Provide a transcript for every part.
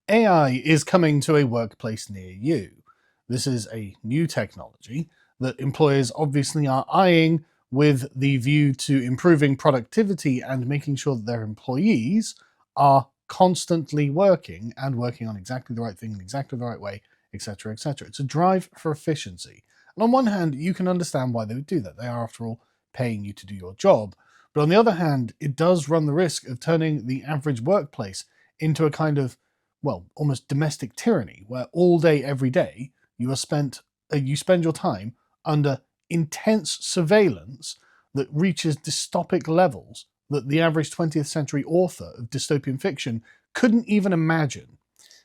AI is coming to a workplace near you. This is a new technology that employers obviously are eyeing with the view to improving productivity and making sure that their employees are constantly working and working on exactly the right thing in exactly the right way, etc., etc. It's a drive for efficiency. And on one hand, you can understand why they would do that. They are, after all, paying you to do your job. But on the other hand, it does run the risk of turning the average workplace into a kind of, well, almost domestic tyranny, where all day, every day, you spend your time under intense surveillance that reaches dystopic levels that the average 20th century author of dystopian fiction couldn't even imagine.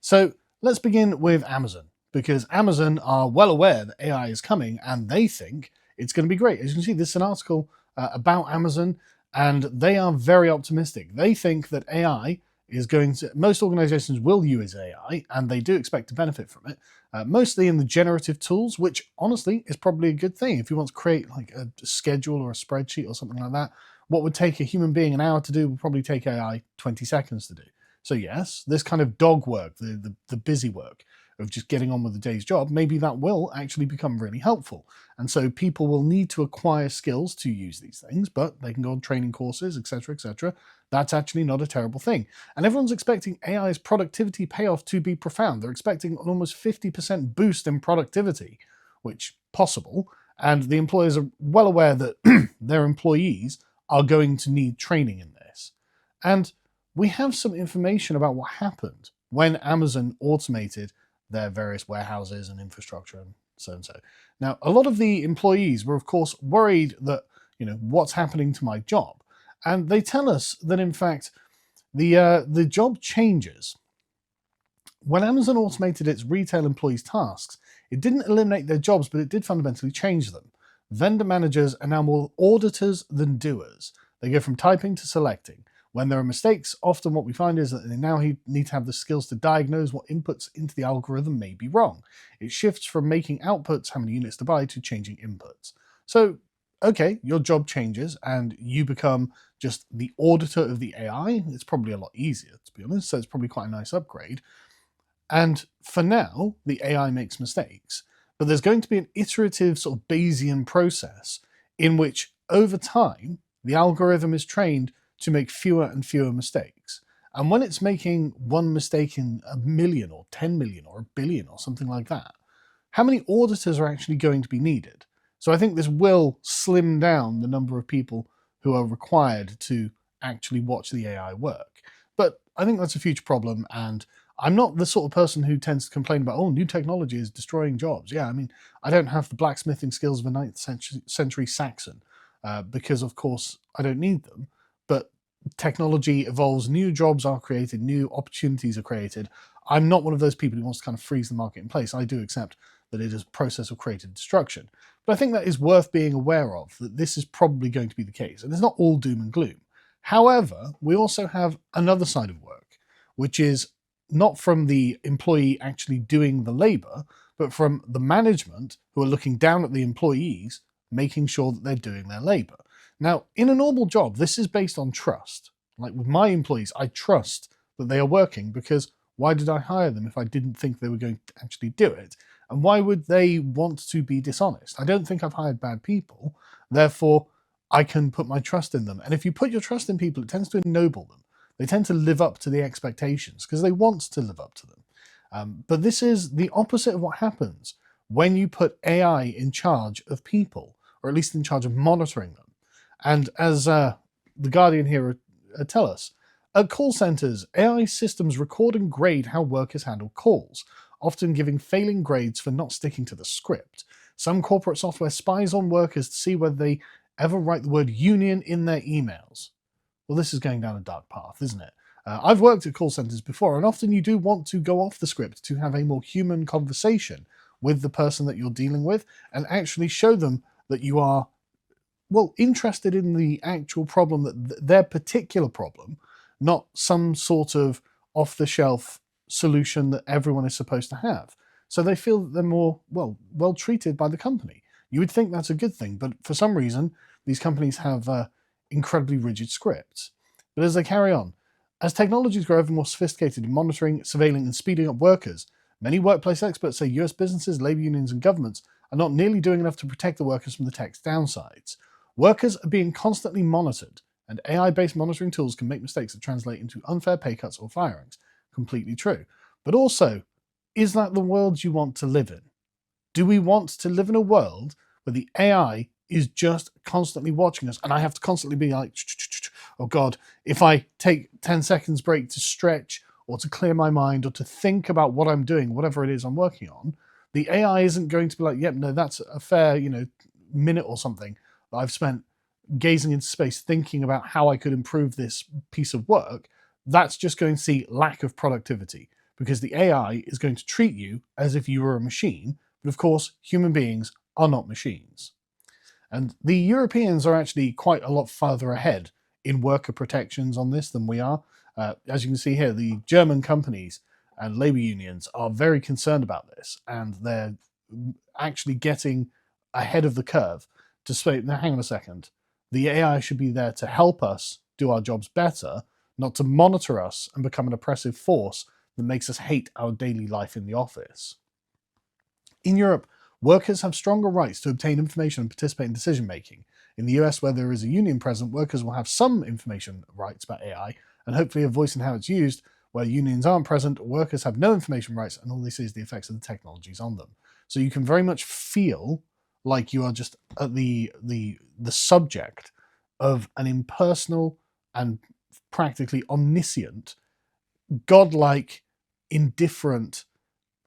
So let's begin with Amazon, because Amazon are well aware that AI is coming and they think it's going to be great. As you can see, this is an article about Amazon, and they are very optimistic. They think that AI is going to, most organizations will use AI and they do expect to benefit from it, mostly in the generative tools, which honestly is probably a good thing. If you want to create like a schedule or a spreadsheet or something like that, what would take a human being an hour to do will probably take AI 20 seconds to do. So yes, this kind of dog work, the busy work of just getting on with the day's job, maybe that will actually become really helpful. And so people will need to acquire skills to use these things, but they can go on training courses, etc., etc. That's actually not a terrible thing. And everyone's expecting AI's productivity payoff to be profound. They're expecting an almost 50% boost in productivity, which possible. And the employers are well aware that their employees are going to need training in this. And we have some information about what happened when Amazon automated their various warehouses and infrastructure and so and so. Now, a lot of the employees were, of course, worried that, what's happening to my job? And they tell us that, in fact, the job changes. When Amazon automated its retail employees' tasks, it didn't eliminate their jobs, but it did fundamentally change them. Vendor managers are now more auditors than doers. They go from typing to selecting. When there are mistakes, often what we find is that they now need to have the skills to diagnose what inputs into the algorithm may be wrong. It shifts from making outputs, how many units to buy, to changing inputs. So, okay, your job changes and you become just the auditor of the AI. It's probably a lot easier, to be honest, so it's probably quite a nice upgrade. And for now, the AI makes mistakes, but there's going to be an iterative sort of Bayesian process in which, over time, the algorithm is trained to make fewer and fewer mistakes. And when it's making one mistake in a million or 10 million or a billion or something like that, how many auditors are actually going to be needed? So I think this will slim down the number of people who are required to actually watch the AI work. But I think that's a future problem, and I'm not the sort of person who tends to complain about, oh, new technology is destroying jobs. Yeah, I mean, I don't have the blacksmithing skills of a 9th century Saxon, because, of course, I don't need them. But technology evolves, new jobs are created, new opportunities are created. I'm not one of those people who wants to kind of freeze the market in place. I do accept that it is a process of creative destruction. But I think that is worth being aware of, that this is probably going to be the case. And it's not all doom and gloom. However, we also have another side of work, which is not from the employee actually doing the labor, but from the management who are looking down at the employees, making sure that they're doing their labor. Now, in a normal job, this is based on trust. Like with my employees, I trust that they are working, because why did I hire them if I didn't think they were going to actually do it? And why would they want to be dishonest? I don't think I've hired bad people. Therefore, I can put my trust in them. And if you put your trust in people, it tends to ennoble them. They tend to live up to the expectations because they want to live up to them. But this is the opposite of what happens when you put AI in charge of people, or at least in charge of monitoring them. And as the Guardian here tell us, at call centres, AI systems record and grade how workers handle calls, often giving failing grades for not sticking to the script. Some corporate software spies on workers to see whether they ever write the word union in their emails. Well, this is going down a dark path, isn't it? I've worked at call centres before, and often you do want to go off the script to have a more human conversation with the person that you're dealing with and actually show them that you are, well, interested in the actual problem, that their particular problem, not some sort of off-the-shelf solution that everyone is supposed to have. So they feel that they're more, well treated by the company. You would think that's a good thing, but for some reason, these companies have incredibly rigid scripts. But as they carry on, As technologies grow ever more sophisticated in monitoring, surveilling, and speeding up workers, many workplace experts say US businesses, labor unions, and governments are not nearly doing enough to protect the workers from the tech's downsides. Workers are being constantly monitored, and AI-based monitoring tools can make mistakes that translate into unfair pay cuts or firings. Completely true. But also, is that the world you want to live in? Do we want to live in a world where the AI is just constantly watching us and I have to constantly be like, oh God, if I take 10 seconds break to stretch or to clear my mind or to think about what I'm doing, whatever it is I'm working on, the AI isn't going to be like, yep, no, that's a fair, minute or something that I've spent gazing into space thinking about how I could improve this piece of work. That's just going to see lack of productivity because the AI is going to treat you as if you were a machine. But of course, human beings are not machines. And the Europeans are actually quite a lot further ahead in worker protections on this than we are. As you can see here, the German companies and labor unions are very concerned about this, and they're actually getting ahead of the curve to say, now hang on a second, the AI should be there to help us do our jobs better, not to monitor us and become an oppressive force that makes us hate our daily life in the office. In Europe, workers have stronger rights to obtain information and participate in decision-making. In the US, where there is a union present, workers will have some information rights about AI and hopefully a voice in how it's used. Where unions aren't present, workers have no information rights and all they see is the effects of the technologies on them. So you can very much feel like you are just the subject of an impersonal and practically omniscient, godlike, indifferent,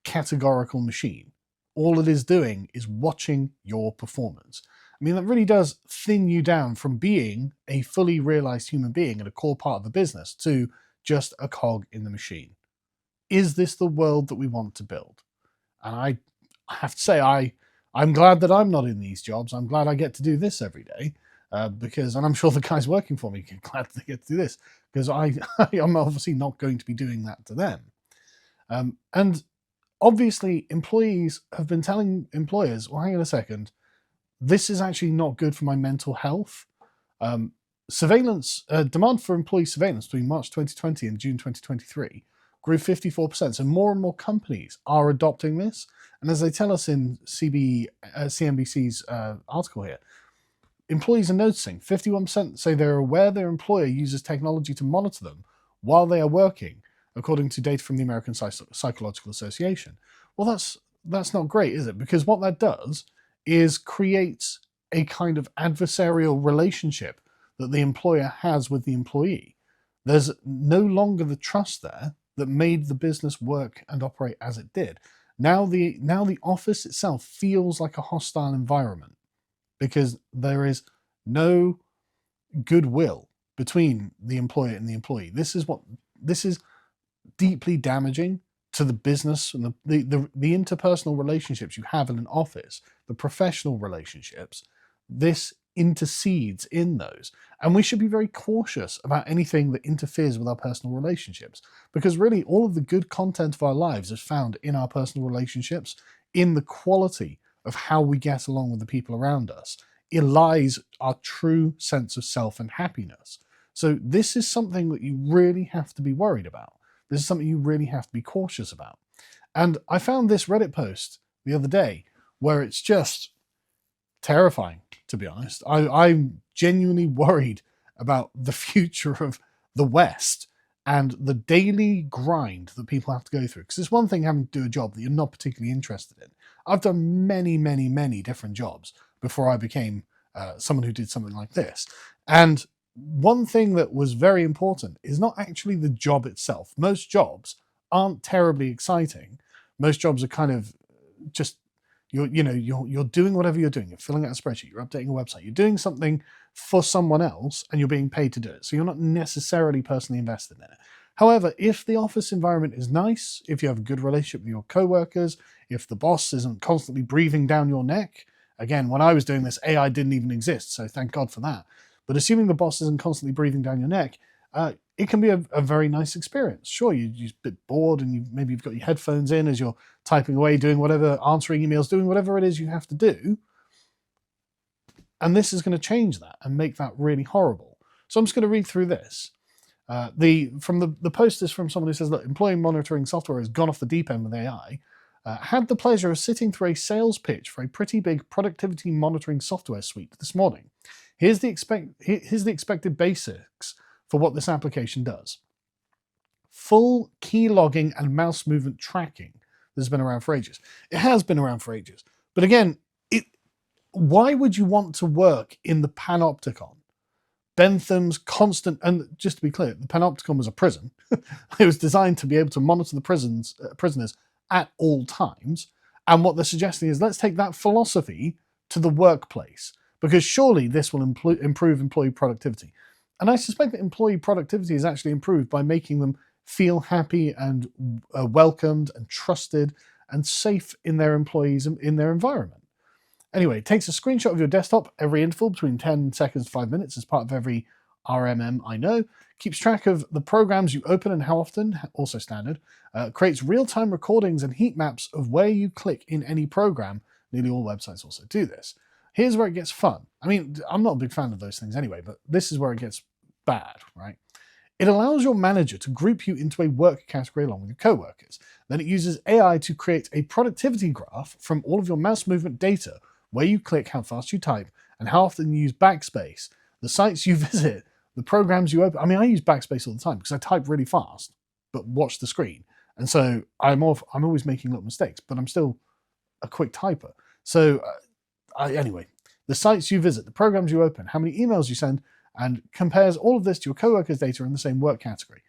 categorical machine. All it is doing is watching your performance. I mean, that really does thin you down from being a fully realized human being and a core part of the business to just a cog in the machine. Is this the world that we want to build? And I have to say, I'm glad that I'm not in these jobs. I'm glad I get to do this every day because, and I'm sure the guys working for me are glad they get to do this because I'm obviously not going to be doing that to them. And obviously, employees have been telling employers, well, hang on a second, this is actually not good for my mental health. Demand for employee surveillance between March 2020 and June 2023 grew 54%. So more and more companies are adopting this. And as they tell us in CNBC's article here, employees are noticing 51% say they're aware their employer uses technology to monitor them while they are working, according to data from the American Psychological Association. Well, that's not great, is it? Because what that does is creates a kind of adversarial relationship that the employer has with the employee. There's no longer the trust there that made the business work and operate as it did. Now the office itself feels like a hostile environment because there is no goodwill between the employer and the employee. This is deeply damaging to the business and the interpersonal relationships you have in an office, the professional relationships. This intercedes in those. And we should be very cautious about anything that interferes with our personal relationships, because really all of the good content of our lives is found in our personal relationships, in the quality of how we get along with the people around us. It lies our true sense of self and happiness. So this is something that you really have to be worried about. This is something you really have to be cautious about. And I found this Reddit post the other day where it's just terrifying, to be honest. I'm genuinely worried about the future of the West and the daily grind that people have to go through. Because it's one thing having to do a job that you're not particularly interested in. I've done many, many, many different jobs before I became someone who did something like this. And one thing that was very important is not actually the job itself. Most jobs aren't terribly exciting. Most jobs are kind of just, you're doing whatever you're doing. You're filling out a spreadsheet, you're updating a website, you're doing something for someone else and you're being paid to do it. So you're not necessarily personally invested in it. However, if the office environment is nice, if you have a good relationship with your coworkers, if the boss isn't constantly breathing down your neck, again, when I was doing this, AI didn't even exist, so thank God for that. But assuming the boss isn't constantly breathing down your neck, it can be a very nice experience. Sure, you're a bit bored and maybe you've got your headphones in as you're typing away, doing whatever, answering emails, doing whatever it is you have to do. And this is going to change that and make that really horrible. So I'm just going to read through this. From the post is from someone who says, look, employee monitoring software has gone off the deep end with AI. Had the pleasure of sitting through a sales pitch for a pretty big productivity monitoring software suite this morning. Here's the expected basics for what this application does. Full key logging and mouse movement tracking. This has been around for ages. It has been around for ages. But again, why would you want to work in the panopticon? Bentham's constant, and just to be clear, the panopticon was a prison. It was designed to be able to monitor the prisoners at all times. And what they're suggesting is, let's take that philosophy to the workplace, because surely this will improve employee productivity. And I suspect that employee productivity is actually improved by making them feel happy and welcomed and trusted and safe in their employees and in their environment. Anyway, it takes a screenshot of your desktop every interval between 10 seconds to 5 minutes as part of every RMM I know, keeps track of the programs you open and how often, also standard, creates real-time recordings and heat maps of where you click in any program. Nearly all websites also do this. Here's where it gets fun. I mean, I'm not a big fan of those things anyway, but this is where it gets bad, right? It allows your manager to group you into a work category along with your coworkers. Then it uses AI to create a productivity graph from all of your mouse movement data, where you click, how fast you type, and how often you use backspace, the sites you visit, the programs you open. I mean, I use backspace all the time because I type really fast, but watch the screen. And so I'm always making little mistakes, but I'm still a quick typer. So anyway, the sites you visit, the programs you open, how many emails you send, and compares all of this to your coworkers' data in the same work category.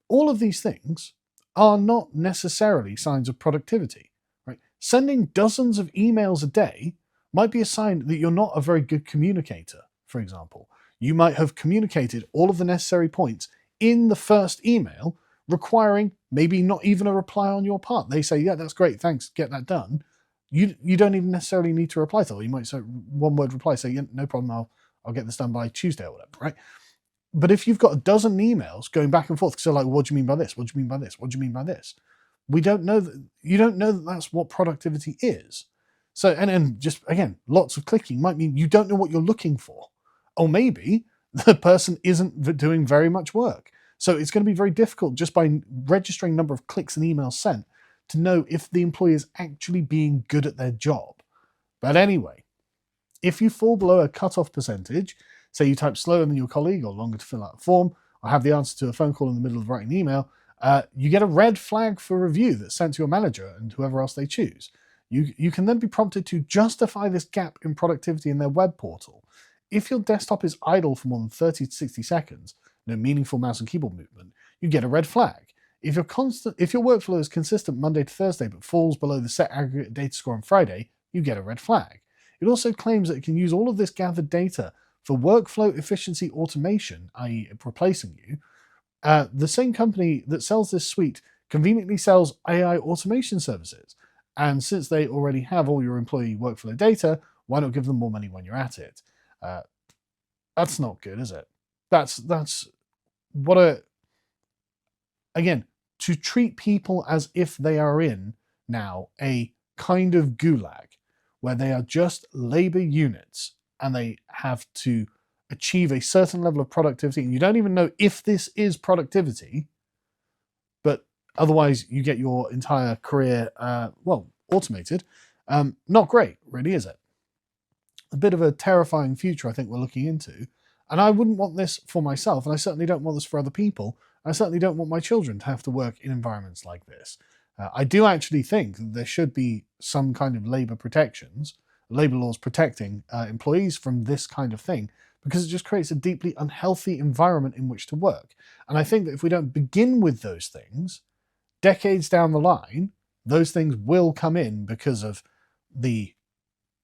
All of these things are not necessarily signs of productivity, right? Sending dozens of emails a day might be a sign that you're not a very good communicator, for example. You might have communicated all of the necessary points in the first email, requiring maybe not even a reply on your part. They say, yeah, that's great, thanks, get that done. You don't even necessarily need to reply to it. You might say one word reply, say, yeah, no problem, I'll get this done by Tuesday or whatever, right? But if you've got a dozen emails going back and forth, so like, what do you mean by this? What do you mean by this? What do you mean by this? We don't know that, you don't know that that's what productivity is. So, and just, again, lots of clicking might mean you don't know what you're looking for. Or maybe the person isn't doing very much work. So it's going to be very difficult just by registering number of clicks and emails sent to know if the employee is actually being good at their job. But anyway, if you fall below a cutoff percentage, say you type slower than your colleague or longer to fill out a form, or have the answer to a phone call in the middle of writing an email, you get a red flag for review that's sent to your manager and whoever else they choose. You can then be prompted to justify this gap in productivity in their web portal. If your desktop is idle for more than 30 to 60 seconds, no meaningful mouse and keyboard movement, you get a red flag. If your workflow is consistent Monday to Thursday but falls below the set aggregate data score on Friday, you get a red flag. It also claims that it can use all of this gathered data for workflow efficiency automation, i.e. replacing you. The same company that sells this suite conveniently sells AI automation services. And since they already have all your employee workflow data, why not give them more money when you're at it? That's not good, is it? That's what a... Again, to treat people as if they are in now a kind of gulag, where they are just labor units and they have to achieve a certain level of productivity, and you don't even know if this is productivity, but otherwise you get your entire career, automated. Not great, really, is it? A bit of a terrifying future I think we're looking into, and I wouldn't want this for myself, and I certainly don't want this for other people. I certainly don't want my children to have to work in environments like this. I do actually think that there should be some kind of labour laws protecting employees from this kind of thing, because it just creates a deeply unhealthy environment in which to work. And I think that if we don't begin with those things, decades down the line, those things will come in because of the,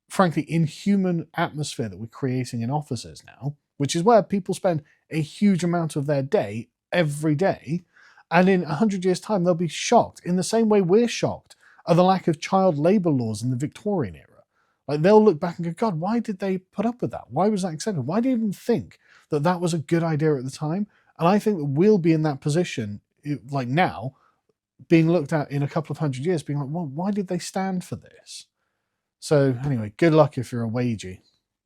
frankly, inhuman atmosphere that we're creating in offices now, which is where people spend a huge amount of their day every day. And in 100 years' time, they'll be shocked in the same way we're shocked at the lack of child labour laws in the Victorian era. Like, they'll look back and go, God, why did they put up with that? Why was that accepted? Why did they even think that that was a good idea at the time? And I think that we'll be in that position, like now, being looked at in a couple of 100 years, being like, well, why did they stand for this? So anyway, good luck if you're a wagey.